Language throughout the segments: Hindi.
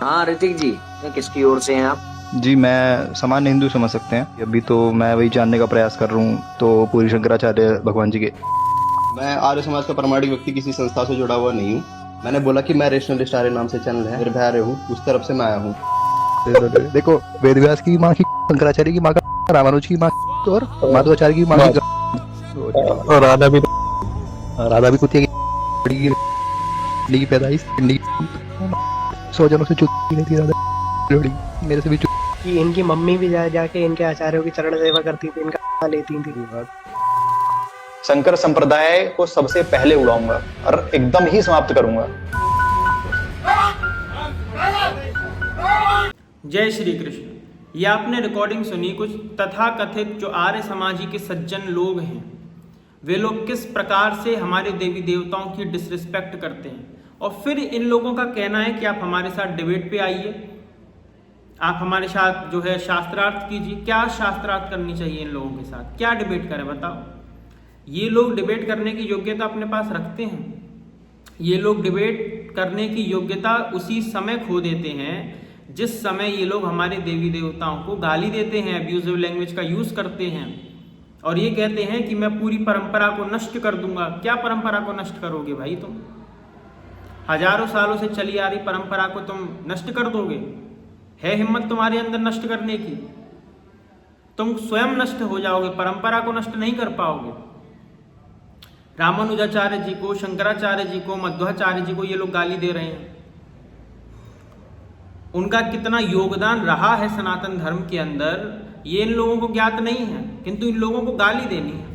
हाँ ऋतिक जी, किसकी ओर से हैं आप? जी, मैं सामान्य हिंदू समझ सकते हैं। अभी तो मैं वही जानने का प्रयास कर रहा हूँ, तो पूरी शंकराचार्य भगवान जी के। मैं आर्य समाज का प्रामाणिक व्यक्ति किसी संस्था से जुड़ा हुआ नहीं हूँ। मैंने बोला कि मैं रेशनलिस्ट आर्य नाम से चैनल है, मेरे भाई आर्य हूँ, उस तरफ से मैं आया हूँ। देखो, वेद व्यास की माँ की, शंकराचार्य की माँ का, रामानुज की माँ की, और माधवाचार्य की माँ की, और राधा भी कुतिया की लड़की की पैदाइश, पिंडी की 100 जनों से चुती नहीं थी राधा लड़ी, मेरे से भी कि इनकी मम्मी भी जाके इनके आचार्यों की चरण सेवा करती थी, इनका लेती थी। शंकर संप्रदाय को सबसे पहले उड़ाऊंगा और एकदम ही समाप्त करूंगा। जय श्री कृष्ण। ये आपने रिकॉर्डिंग सुनी कुछ तथाकथित जो आर्य समाजी के सज्जन लोग हैं, वे लोग किस प्रकार से हमारे देवी देवताओं की डिसरिस्पेक्ट करते हैं। और फिर इन लोगों का कहना है कि आप हमारे साथ डिबेट पे आइए, आप हमारे साथ जो है शास्त्रार्थ कीजिए। क्या शास्त्रार्थ करनी चाहिए इन लोगों के साथ? क्या डिबेट करें बताओ? ये लोग डिबेट करने की योग्यता अपने पास रखते हैं। ये लोग डिबेट करने की योग्यता उसी समय खो देते हैं जिस समय ये लोग हमारे देवी देवताओं को गाली देते हैं, अब्यूजिव लैंग्वेज का यूज करते हैं और ये कहते हैं कि मैं पूरी परंपरा को नष्ट कर दूंगा। क्या परंपरा को नष्ट करोगे भाई? तुम हजारों सालों से चली आ रही परंपरा को तुम नष्ट कर दोगे? है हिम्मत तुम्हारे अंदर नष्ट करने की? तुम स्वयं नष्ट हो जाओगे, परंपरा को नष्ट नहीं कर पाओगे। रामानुजाचार्य जी को, शंकराचार्य जी को, मध्वाचार्य जी को ये लोग गाली दे रहे हैं। उनका कितना योगदान रहा है सनातन धर्म के अंदर ये इन लोगों को ज्ञात नहीं है, किंतु इन लोगों को गाली देनी है।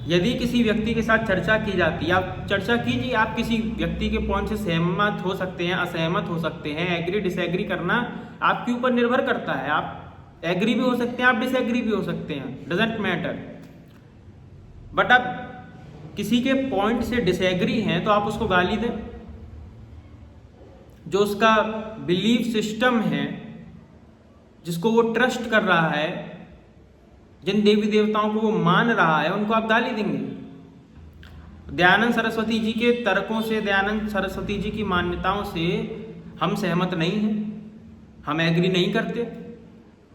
यदि किसी व्यक्ति के साथ चर्चा की जाती है, आप चर्चा कीजिए, आप किसी व्यक्ति के पॉइंट से सहमत हो सकते हैं, असहमत हो सकते हैं, एग्री डिसएग्री करना आपके ऊपर निर्भर करता है। आप एग्री भी हो सकते हैं, आप डिसएग्री भी हो सकते हैं, डजेंट मैटर। बट आप किसी के पॉइंट से डिसएग्री हैं तो आप उसको गाली दें। जो उसका बिलीफ सिस्टम है, जिसको वो ट्रस्ट कर रहा है, जिन देवी देवताओं को वो मान रहा है, उनको आप गाली देंगे। दयानंद सरस्वती जी के तर्कों से, दयानंद सरस्वती जी की मान्यताओं से हम सहमत नहीं हैं, हम एग्री नहीं करते,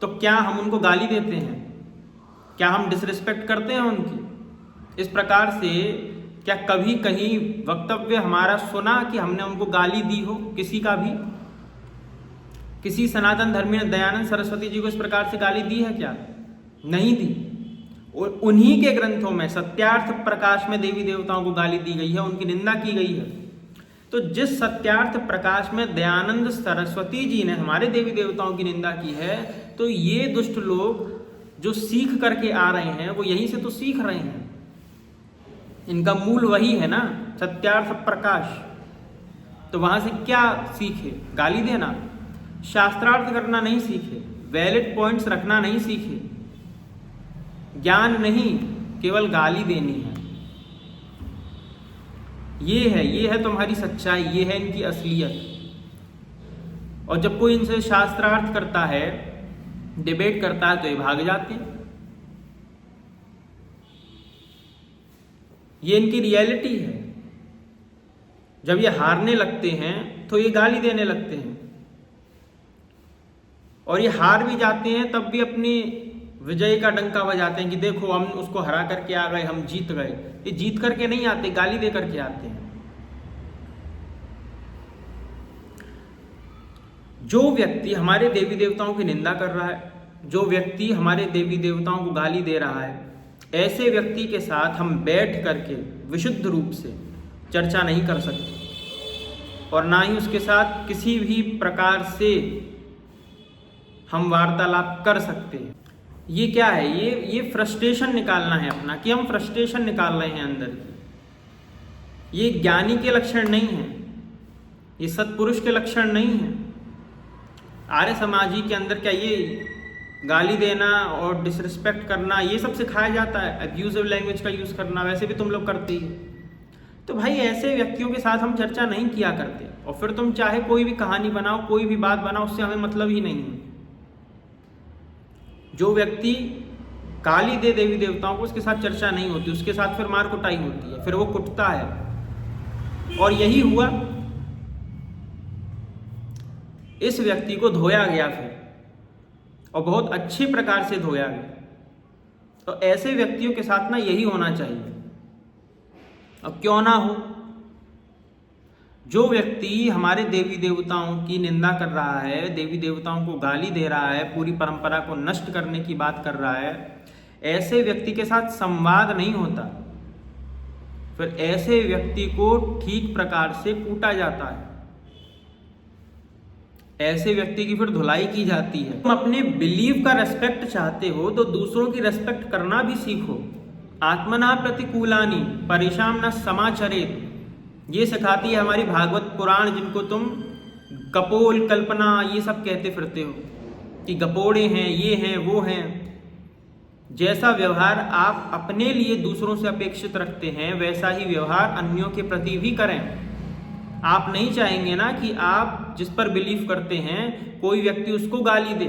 तो क्या हम उनको गाली देते हैं? क्या हम डिसरिस्पेक्ट करते हैं उनकी? इस प्रकार से क्या कभी कहीं वक्तव्य हमारा सुना कि हमने उनको गाली दी हो? किसी का भी? किसी सनातन धर्मी ने दयानंद सरस्वती जी को इस प्रकार से गाली दी है क्या? नहीं दी। और उन्हीं के ग्रंथों में सत्यार्थ प्रकाश में देवी देवताओं को गाली दी गई है, उनकी निंदा की गई है। तो जिस सत्यार्थ प्रकाश में दयानंद सरस्वती जी ने हमारे देवी देवताओं की निंदा की है, तो ये दुष्ट लोग जो सीख करके आ रहे हैं वो यहीं से तो सीख रहे हैं। इनका मूल वही है ना, सत्यार्थ प्रकाश। तो वहां से क्या सीखे? गाली देना, शास्त्रार्थ करना नहीं सीखे, वैलिड पॉइंट्स रखना नहीं सीखे, ज्ञान नहीं, केवल गाली देनी है। ये है तुम्हारी सच्चाई, ये है इनकी असलियत। और जब कोई इनसे शास्त्रार्थ करता है, डिबेट करता है, तो ये भाग जाते हैं। ये इनकी रियलिटी है। जब ये हारने लगते हैं तो ये गाली देने लगते हैं, और ये हार भी जाते हैं तब भी अपनी विजय का डंका बजाते हैं कि देखो हम उसको हरा करके आ गए, हम जीत गए। ये जीत करके नहीं आते, गाली दे करके आते हैं। जो व्यक्ति हमारे देवी देवताओं की निंदा कर रहा है, जो व्यक्ति हमारे देवी देवताओं को गाली दे रहा है, ऐसे व्यक्ति के साथ हम बैठ करके विशुद्ध रूप से चर्चा नहीं कर सकते, और ना ही उसके साथ किसी भी प्रकार से हम वार्तालाप कर सकते हैं। ये क्या है? ये फ्रस्ट्रेशन निकालना है अपना, कि हम फ्रस्ट्रेशन निकाल रहे हैं अंदर की। ये ज्ञानी के लक्षण नहीं है, ये सत्पुरुष के लक्षण नहीं है। आर्य समाजी के अंदर क्या ये गाली देना और डिसरिस्पेक्ट करना ये सब सिखाया जाता है? अब्यूजिव लैंग्वेज का यूज करना वैसे भी तुम लोग करते ही। तो भाई ऐसे व्यक्तियों के साथ हम चर्चा नहीं किया करते। और फिर तुम चाहे कोई भी कहानी बनाओ, कोई भी बात बनाओ, उससे हमें मतलब ही नहीं है। जो व्यक्ति गाली दे देवी देवताओं को, उसके साथ चर्चा नहीं होती, उसके साथ फिर मार कुटाई होती है, फिर वो कुटता है। और यही हुआ इस व्यक्ति को धोया गया फिर, और बहुत अच्छे प्रकार से धोया गया। तो ऐसे व्यक्तियों के साथ ना यही होना चाहिए। अब क्यों ना हो, जो व्यक्ति हमारे देवी देवताओं की निंदा कर रहा है, देवी देवताओं को गाली दे रहा है, पूरी परंपरा को नष्ट करने की बात कर रहा है, ऐसे व्यक्ति के साथ संवाद नहीं होता। फिर ऐसे व्यक्ति को ठीक प्रकार से कूटा जाता है, ऐसे व्यक्ति की फिर धुलाई की जाती है। तुम अपने बिलीव का रेस्पेक्ट चाहते हो तो दूसरों की रेस्पेक्ट करना भी सीखो। आत्मना प्रतिकूलानी परेशान न समाचरेत, ये सिखाती है हमारी भागवत पुराण, जिनको तुम कपोल कल्पना ये सब कहते फिरते हो कि गपोड़े हैं, ये हैं, वो हैं। जैसा व्यवहार आप अपने लिए दूसरों से अपेक्षित रखते हैं, वैसा ही व्यवहार अन्यों के प्रति भी करें। आप नहीं चाहेंगे ना कि आप जिस पर बिलीव करते हैं कोई व्यक्ति उसको गाली दे,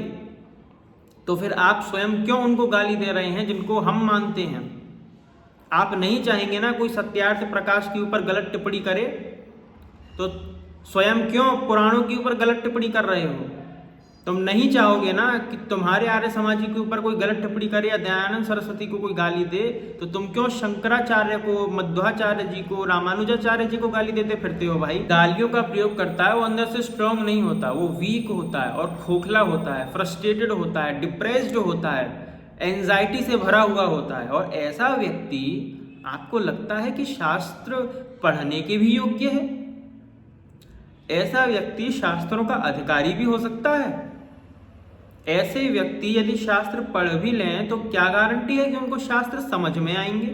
तो फिर आप स्वयं क्यों उनको गाली दे रहे हैं जिनको हम मानते हैं। आप नहीं चाहेंगे ना कोई सत्यार्थ प्रकाश के ऊपर गलत टिप्पणी करे, तो स्वयं क्यों पुराणों के ऊपर गलत टिप्पणी कर रहे हो। तुम नहीं चाहोगे ना कि तुम्हारे आर्य समाजी के ऊपर कोई गलत टिप्पणी करे या दयानंद सरस्वती को कोई गाली दे, तो तुम क्यों शंकराचार्य को, मध्वाचार्य जी को, रामानुजाचार्य जी को गाली देते फिरते हो। भाई गालियों का प्रयोग करता है वो अंदर से स्ट्रांग नहीं होता, वो वीक होता है और खोखला होता है, फ्रस्ट्रेटेड होता है, डिप्रेस्ड होता है, एंजाइटी से भरा हुआ होता है। और ऐसा व्यक्ति आपको लगता है कि शास्त्र पढ़ने के भी योग्य है? ऐसा व्यक्ति शास्त्रों का अधिकारी भी हो सकता है? ऐसे व्यक्ति यदि शास्त्र पढ़ भी लें तो क्या गारंटी है कि उनको शास्त्र समझ में आएंगे?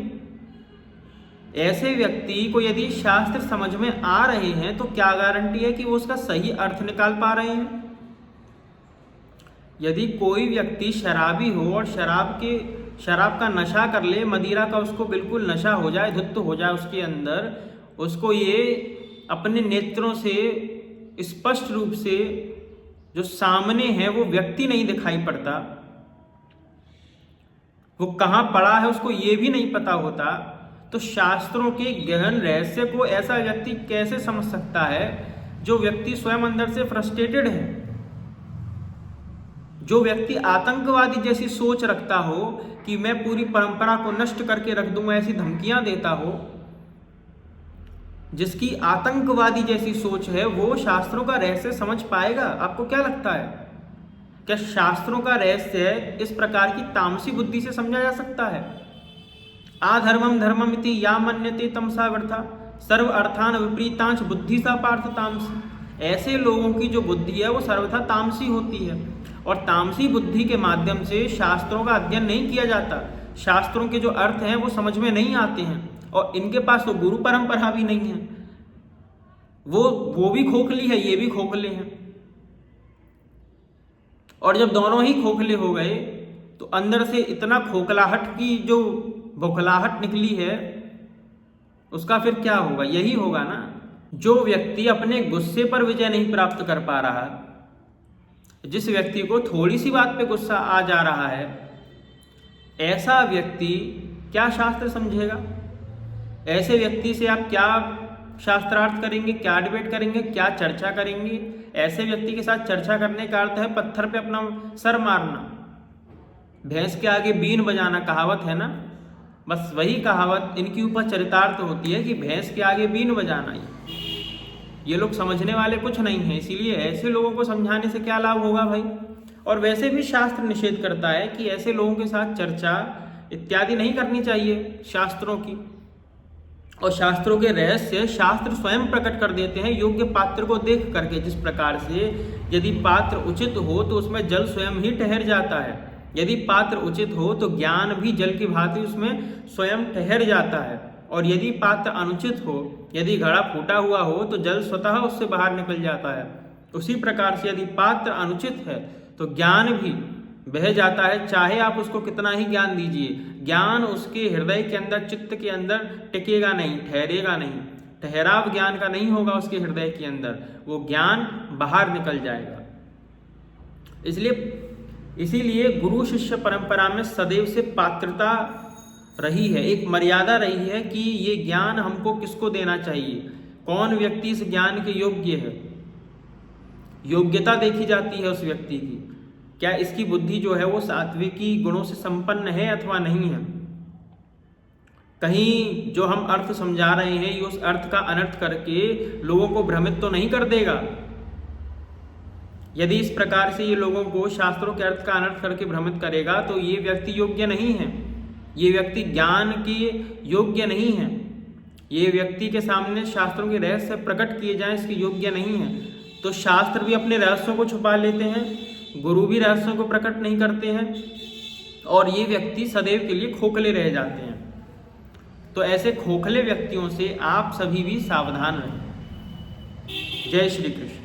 ऐसे व्यक्ति को यदि शास्त्र समझ में आ रहे हैं तो क्या गारंटी है कि वो उसका सही अर्थ निकाल पा रहे हैं? यदि कोई व्यक्ति शराबी हो और शराब का नशा कर ले, मदिरा का उसको बिल्कुल नशा हो जाए, धुत्त हो जाए उसके अंदर, उसको ये अपने नेत्रों से स्पष्ट रूप से जो सामने है वो व्यक्ति नहीं दिखाई पड़ता, वो कहाँ पड़ा है उसको ये भी नहीं पता होता, तो शास्त्रों के गहन रहस्य को ऐसा व्यक्ति कैसे समझ सकता है जो व्यक्ति स्वयं अंदर से फ्रस्ट्रेटेड है, जो व्यक्ति आतंकवादी जैसी सोच रखता हो कि मैं पूरी परंपरा को नष्ट करके रख दूंगा, ऐसी धमकियां देता हो, जिसकी आतंकवादी जैसी सोच है, वो शास्त्रों का रहस्य समझ पाएगा? आपको क्या लगता है, क्या शास्त्रों का रहस्य इस प्रकार की तामसी बुद्धि से समझा जा सकता है? आधर्मम धर्मम इति या मन्यते तमसा वृथा सर्व अर्थान विपरीतांश बुद्धि सा पार्थ तामसी। ऐसे लोगों की जो बुद्धि है वो सर्वथा तामसी होती है, और तामसी बुद्धि के माध्यम से शास्त्रों का अध्ययन नहीं किया जाता, शास्त्रों के जो अर्थ हैं वो समझ में नहीं आते हैं, और इनके पास तो गुरु परंपरा भी नहीं है। वो भी खोखली है, ये भी खोखले हैं, और जब दोनों ही खोखले हो गए तो अंदर से इतना खोखलाहट की जो बौखलाहट निकली है उसका फिर क्या होगा? यही होगा ना, जो व्यक्ति अपने गुस्से पर विजय नहीं प्राप्त कर पा रहा, जिस व्यक्ति को थोड़ी सी बात पे गुस्सा आ जा रहा है, ऐसा व्यक्ति क्या शास्त्र समझेगा? ऐसे व्यक्ति से आप क्या शास्त्रार्थ करेंगे, क्या डिबेट करेंगे, क्या चर्चा करेंगे? ऐसे व्यक्ति के साथ चर्चा करने का अर्थ है पत्थर पे अपना सर मारना, भैंस के आगे बीन बजाना, कहावत है ना, बस वही कहावत इनके ऊपर चरितार्थ होती है कि भैंस के आगे बीन बजाना। ये लोग समझने वाले कुछ नहीं है, इसीलिए ऐसे लोगों को समझाने से क्या लाभ होगा भाई? और वैसे भी शास्त्र निषेध करता है कि ऐसे लोगों के साथ चर्चा इत्यादि नहीं करनी चाहिए शास्त्रों की, और शास्त्रों के रहस्य शास्त्र स्वयं प्रकट कर देते हैं योग्य पात्र को देख करके। जिस प्रकार से यदि पात्र उचित हो तो उसमें जल स्वयं ही ठहर जाता है, यदि पात्र उचित हो तो ज्ञान भी जल की भांति उसमें स्वयं ठहर जाता है, और यदि पात्र अनुचित हो, यदि घड़ा फूटा हुआ हो तो जल स्वतः उससे बाहर निकल जाता है। उसी प्रकार से यदि पात्र अनुचित है तो ज्ञान भी बह जाता है, चाहे आप उसको कितना ही ज्ञान दीजिए, ज्ञान उसके हृदय के अंदर, चित्त के अंदर टिकेगा नहीं, ठहरेगा नहीं, ठहराव ज्ञान का नहीं होगा उसके हृदय के अंदर, वो ज्ञान बाहर निकल जाएगा। इसीलिए गुरु शिष्य परंपरा में सदैव से पात्रता रही है, एक मर्यादा रही है कि ये ज्ञान हमको किसको देना चाहिए, कौन व्यक्ति इस ज्ञान के योग्य है। योग्यता देखी जाती है उस व्यक्ति की, क्या इसकी बुद्धि जो है वो सात्विकी गुणों से संपन्न है अथवा नहीं है। कहीं जो हम अर्थ समझा रहे हैं ये उस अर्थ का अनर्थ करके लोगों को भ्रमित तो नहीं कर देगा। यदि इस प्रकार से ये लोगों को शास्त्रों के अर्थ का अनर्थ करके भ्रमित करेगा तो ये व्यक्ति योग्य नहीं है, ये व्यक्ति ज्ञान के योग्य नहीं है, ये व्यक्ति के सामने शास्त्रों के रहस्य प्रकट किए जाएं इसके योग्य नहीं है। तो शास्त्र भी अपने रहस्यों को छुपा लेते हैं, गुरु भी रहस्यों को प्रकट नहीं करते हैं, और ये व्यक्ति सदैव के लिए खोखले रह जाते हैं। तो ऐसे खोखले व्यक्तियों से आप सभी भी सावधान रहें। जय श्री कृष्ण।